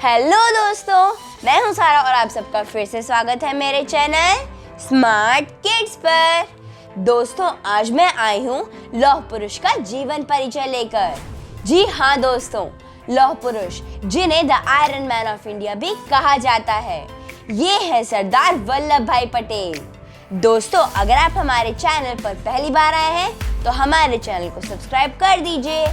Hello दोस्तों, मैं हूं सारा और आप सबका फिर से स्वागत है मेरे चैनल स्मार्ट किड्स पर। दोस्तों, आज मैं आई हूं लौह पुरुष का जीवन परिचय लेकर। जी हाँ दोस्तों, लौह पुरुष जिन्हें the iron man of India भी कहा जाता है, ये है सरदार वल्लभ भाई पटेल। दोस्तों, अगर आप हमारे चैनल पर पहली बार आए हैं तो हमारे चैनल को सब्सक्राइब कर दीजिए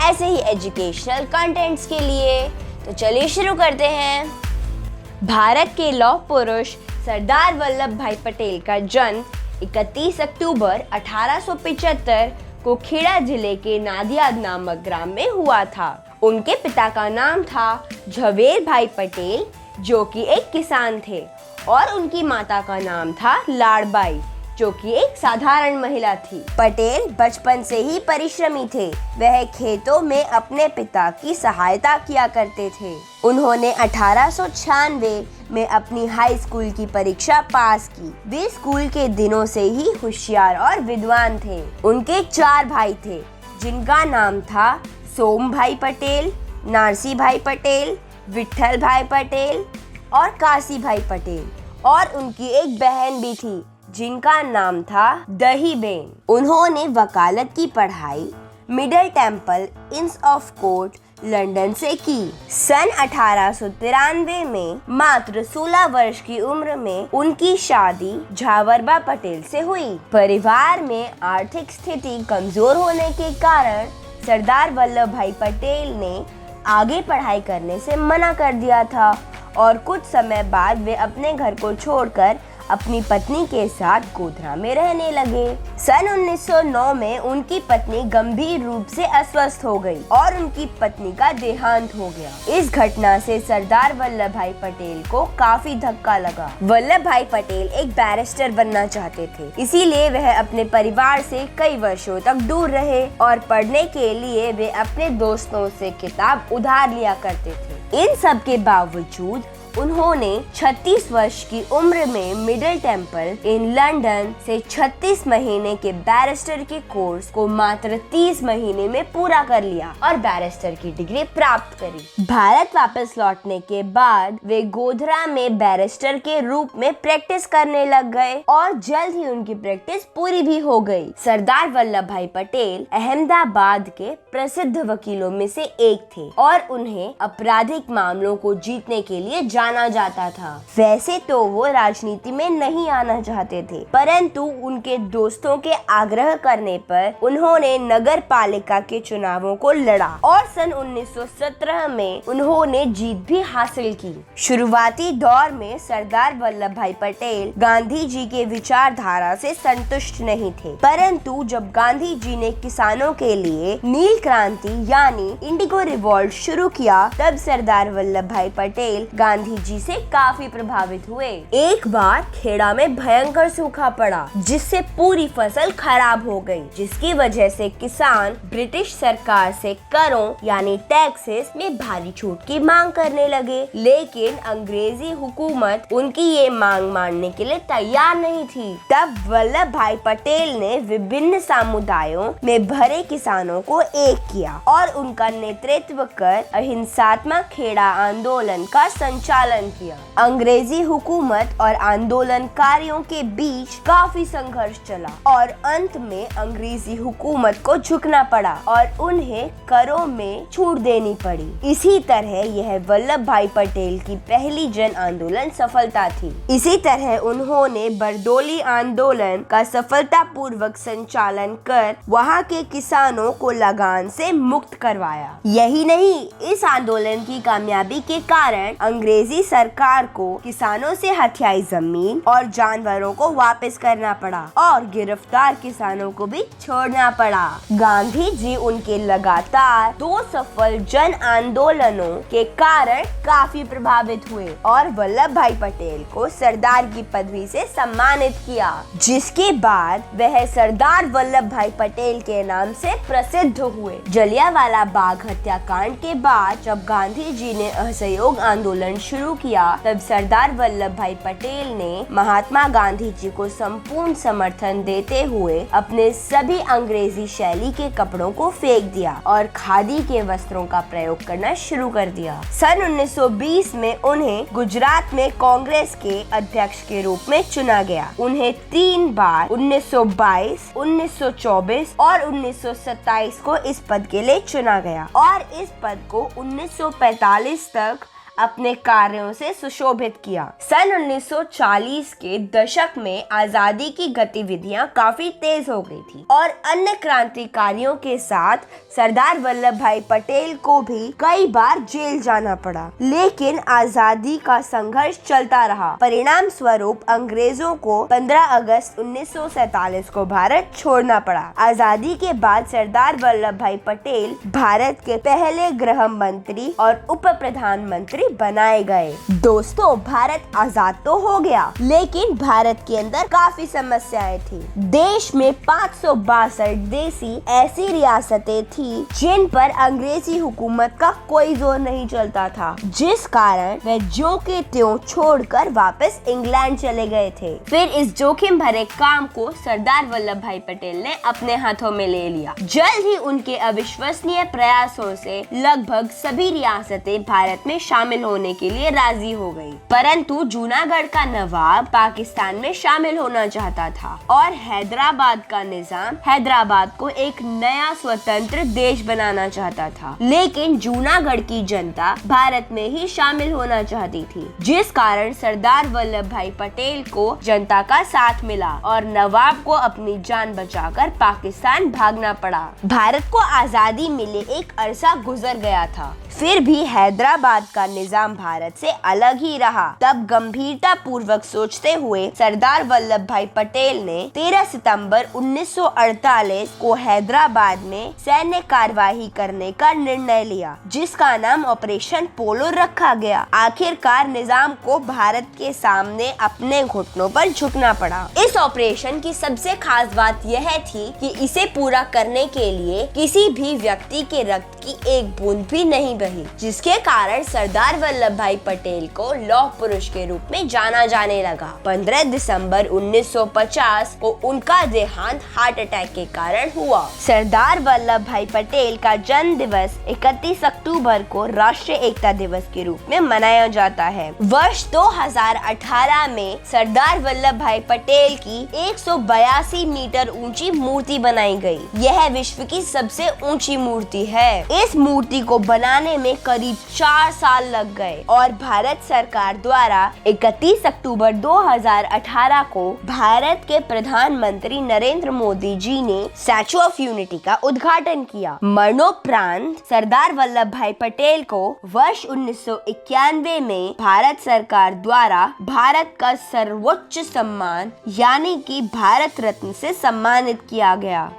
ऐसे ही एजुकेशनल कंटेंट्स के लिए। तो चलिए शुरू करते हैं। भारत के लौह पुरुष सरदार वल्लभ भाई पटेल का जन्म 31 अक्टूबर 1875 को खेड़ा जिले के नादियाद नामक ग्राम में हुआ था। उनके पिता का नाम था झवेर भाई पटेल, जो कि एक किसान थे, और उनकी माता का नाम था लाड़बाई, जो कि एक साधारण महिला थी। पटेल बचपन से ही परिश्रमी थे। वह खेतों में अपने पिता की सहायता किया करते थे। उन्होंने 1896 में अपनी हाई स्कूल की परीक्षा पास की। वे स्कूल के दिनों से ही होशियार और विद्वान थे। उनके 4 भाई थे, जिनका नाम था सोम भाई पटेल, नारसी भाई पटेल, विट्ठल भाई पटेल और काशी भाई पटेल, और उनकी एक बहन भी थी जिनका नाम था दही बेन। उन्होंने वकालत की पढ़ाई मिडिल टेम्पल इंस ऑफ कोर्ट लंदन से की। सन 1893 में मात्र 16 वर्ष की उम्र में उनकी शादी झावरबा पटेल से हुई। परिवार में आर्थिक स्थिति कमजोर होने के कारण सरदार वल्लभ भाई पटेल ने आगे पढ़ाई करने से मना कर दिया था, और कुछ समय बाद वे अपने घर को छोड़कर अपनी पत्नी के साथ गोधरा में रहने लगे। सन 1909 में उनकी पत्नी गंभीर रूप से अस्वस्थ हो गई और उनकी पत्नी का देहांत हो गया। इस घटना से सरदार वल्लभ भाई पटेल को काफी धक्का लगा। वल्लभ भाई पटेल एक बैरिस्टर बनना चाहते थे, इसीलिए वह अपने परिवार से कई वर्षों तक दूर रहे और पढ़ने के लिए वे अपने दोस्तों से किताब उधार लिया करते थे। इन सब के बावजूद उन्होंने 36 वर्ष की उम्र में मिडिल टेम्पल इन लंदन से 36 महीने के बैरिस्टर के कोर्स को मात्र 30 महीने में पूरा कर लिया और बैरिस्टर की डिग्री प्राप्त करी। भारत वापस लौटने के बाद वे गोधरा में बैरिस्टर के रूप में प्रैक्टिस करने लग गए और जल्द ही उनकी प्रैक्टिस पूरी भी हो गई। सरदार वल्लभ भाई पटेल अहमदाबाद के प्रसिद्ध वकीलों में से एक थे और उन्हें आपराधिक मामलों को जीतने के लिए जाना जाता था। वैसे तो वो राजनीति में नहीं आना चाहते थे, परंतु उनके दोस्तों के आग्रह करने पर उन्होंने नगर पालिका के चुनावों को लड़ा और सन 1917 में उन्होंने जीत भी हासिल की। शुरुआती दौर में सरदार वल्लभ भाई पटेल गांधी जी के विचारधारा से संतुष्ट नहीं थे, परंतु जब गांधी जी ने किसानों के लिए नील क्रांति यानी इंडिगो रिवॉल्ट शुरू किया, तब सरदार वल्लभ भाई पटेल गांधी जी से काफी प्रभावित हुए। एक बार खेड़ा में भयंकर सूखा पड़ा, जिससे पूरी फसल खराब हो गई, जिसकी वजह से किसान ब्रिटिश सरकार से करों यानी टैक्सेस में भारी छूट की मांग करने लगे, लेकिन अंग्रेजी हुकूमत उनकी ये मांग मानने के लिए तैयार नहीं थी। तब वल्लभ भाई पटेल ने विभिन्न समुदायों में भरे किसानों को एक किया और उनका नेतृत्व कर अहिंसात्मक खेड़ा आंदोलन का संचालन किया। अंग्रेजी हुकूमत और आंदोलनकारियों के बीच काफी संघर्ष चला और अंत में अंग्रेजी हुकूमत को झुकना पड़ा और उन्हें करों में छूट देनी पड़ी। इसी तरह यह वल्लभ भाई पटेल की पहली जन आंदोलन सफलता थी। इसी तरह उन्होंने बरदौली आंदोलन का सफलतापूर्वक संचालन कर वहां के किसानों को लगान से मुक्त करवाया। यही नहीं, इस आंदोलन की कामयाबी के कारण अंग्रेजी सरकार को किसानों से हथियाई जमीन और जानवरों को वापस करना पड़ा और गिरफ्तार किसानों को भी छोड़ना पड़ा। गांधी जी उनके लगातार 2 सफल जन आंदोलनों के कारण काफी प्रभावित हुए और वल्लभ भाई पटेल को सरदार की पदवी से सम्मानित किया, जिसके बाद वह सरदार वल्लभ भाई पटेल के नाम से प्रसिद्ध हुए। जलियांवाला बाग हत्याकांड के बाद जब गांधी जी ने असहयोग आंदोलन शुरू शुरू किया तब सरदार वल्लभ भाई पटेल ने महात्मा गांधी जी को संपूर्ण समर्थन देते हुए अपने सभी अंग्रेजी शैली के कपड़ों को फेंक दिया और खादी के वस्त्रों का प्रयोग करना शुरू कर दिया। सन 1920 में उन्हें गुजरात में कांग्रेस के अध्यक्ष के रूप में चुना गया। उन्हें 3 बार 1922, 1924 और 1927 को इस पद के लिए चुना गया और इस पद को 1945 तक अपने कार्यों से सुशोभित किया। सन 1940 के दशक में आजादी की गतिविधियां काफी तेज हो गई थी और अन्य क्रांतिकारियों के साथ सरदार वल्लभ भाई पटेल को भी कई बार जेल जाना पड़ा, लेकिन आजादी का संघर्ष चलता रहा। परिणाम स्वरूप अंग्रेजों को 15 अगस्त 1947 को भारत छोड़ना पड़ा। आजादी के बाद सरदार वल्लभ भाई पटेल भारत के पहले गृह मंत्री और उप प्रधानमंत्री बनाए गए। दोस्तों, भारत आजाद तो हो गया, लेकिन भारत के अंदर काफी समस्याएं थी। देश में 562 देसी ऐसी रियासतें थी जिन पर अंग्रेजी हुकूमत का कोई जोर नहीं चलता था, जिस कारण वे जो के त्यों छोड़कर वापस इंग्लैंड चले गए थे। फिर इस जोखिम भरे काम को सरदार वल्लभ भाई पटेल ने अपने हाथों में ले लिया। जल्द ही उनके अविश्वसनीय प्रयासों से लगभग सभी रियासतें भारत में शामिल होने के लिए राजी हो गई, परंतु जूनागढ़ का नवाब पाकिस्तान में शामिल होना चाहता था और हैदराबाद का निजाम हैदराबाद को एक नया स्वतंत्र देश बनाना चाहता था। लेकिन जूनागढ़ की जनता भारत में ही शामिल होना चाहती थी, जिस कारण सरदार वल्लभ भाई पटेल को जनता का साथ मिला और नवाब को अपनी जान बचाकर पाकिस्तान भागना पड़ा। भारत को आजादी मिले एक अरसा गुजर गया था, फिर भी हैदराबाद का निजाम भारत से अलग ही रहा। तब गंभीरता पूर्वक सोचते हुए सरदार वल्लभ भाई पटेल ने 13 सितंबर 1948 को हैदराबाद में सैन्य कार्यवाही करने का निर्णय लिया, जिसका नाम ऑपरेशन पोलो रखा गया। आखिरकार निजाम को भारत के सामने अपने घुटनों पर झुकना पड़ा। इस ऑपरेशन की सबसे खास बात यह थी कि इसे पूरा करने के लिए किसी भी व्यक्ति के रक्त की एक बूंद भी नहीं बही, जिसके कारण सरदार वल्लभ भाई पटेल को लौह पुरुष के रूप में जाना जाने लगा। 15 दिसंबर 1950 को उनका देहांत हार्ट अटैक के कारण हुआ। सरदार वल्लभ भाई पटेल का जन्म दिवस 31 अक्टूबर को राष्ट्रीय एकता दिवस के रूप में मनाया जाता है। वर्ष 2018 में सरदार वल्लभ भाई पटेल की 182 मीटर ऊंची मूर्ति बनाई गई। यह विश्व की सबसे ऊंची मूर्ति है। इस मूर्ति को बनाने में करीब 4 साल लग गए और भारत सरकार द्वारा 31 अक्टूबर 2018 को भारत के प्रधानमंत्री नरेंद्र मोदी जी ने स्टैचू ऑफ यूनिटी का उद्घाटन किया। मरणोपरांत सरदार वल्लभ भाई पटेल को वर्ष 1991 में भारत सरकार द्वारा भारत का सर्वोच्च सम्मान यानी कि भारत रत्न से सम्मानित किया गया।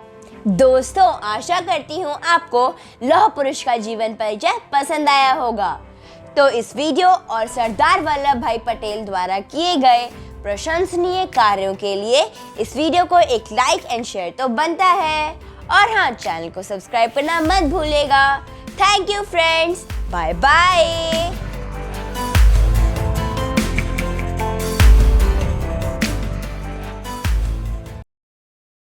दोस्तों, आशा करती हूँ आपको लौह पुरुष का जीवन परिचय पसंद आया होगा। तो इस वीडियो और सरदार वल्लभ भाई पटेल द्वारा किए गए प्रशंसनीय कार्यों के लिए इस वीडियो को एक लाइक एंड शेयर तो बनता है, और हाँ, चैनल को सब्सक्राइब करना मत भूलिएगा। Thank you friends, bye bye.